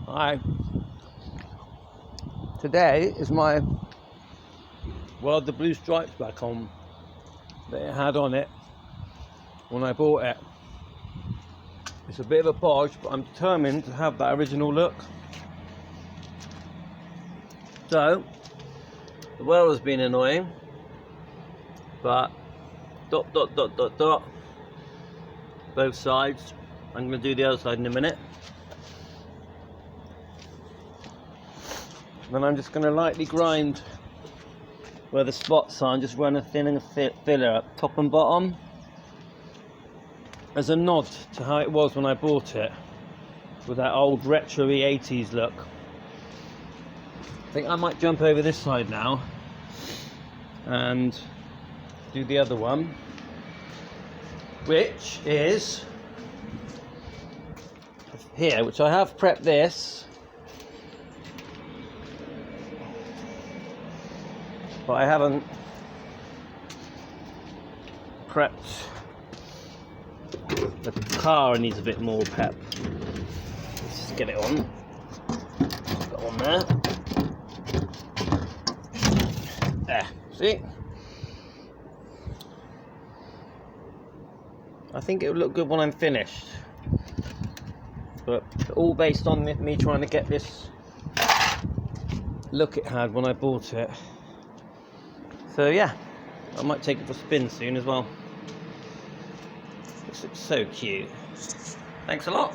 Hi. Today is my weld the blue stripes back on that it had on it when I bought it. It's a bit of a bodge, but I'm determined to have that original look. So the weld has been annoying, but dot both sides. I'm going to do the other side in a minute. Then I'm just going to lightly grind where the spots are and just run a thinning filler up top and bottom as a nod to how it was when I bought it, with that old retro-y 80s look. I think I might jump over this side now and do the other one, which is here, which I have prepped this, but I haven't prepped the car. It needs a bit more pep. Let's just get it on. Just got on there. There, see? I think it will look good when I'm finished, but all based on me trying to get this look it had when I bought it. So yeah, I might take it for a spin soon as well. This looks so cute. Thanks a lot.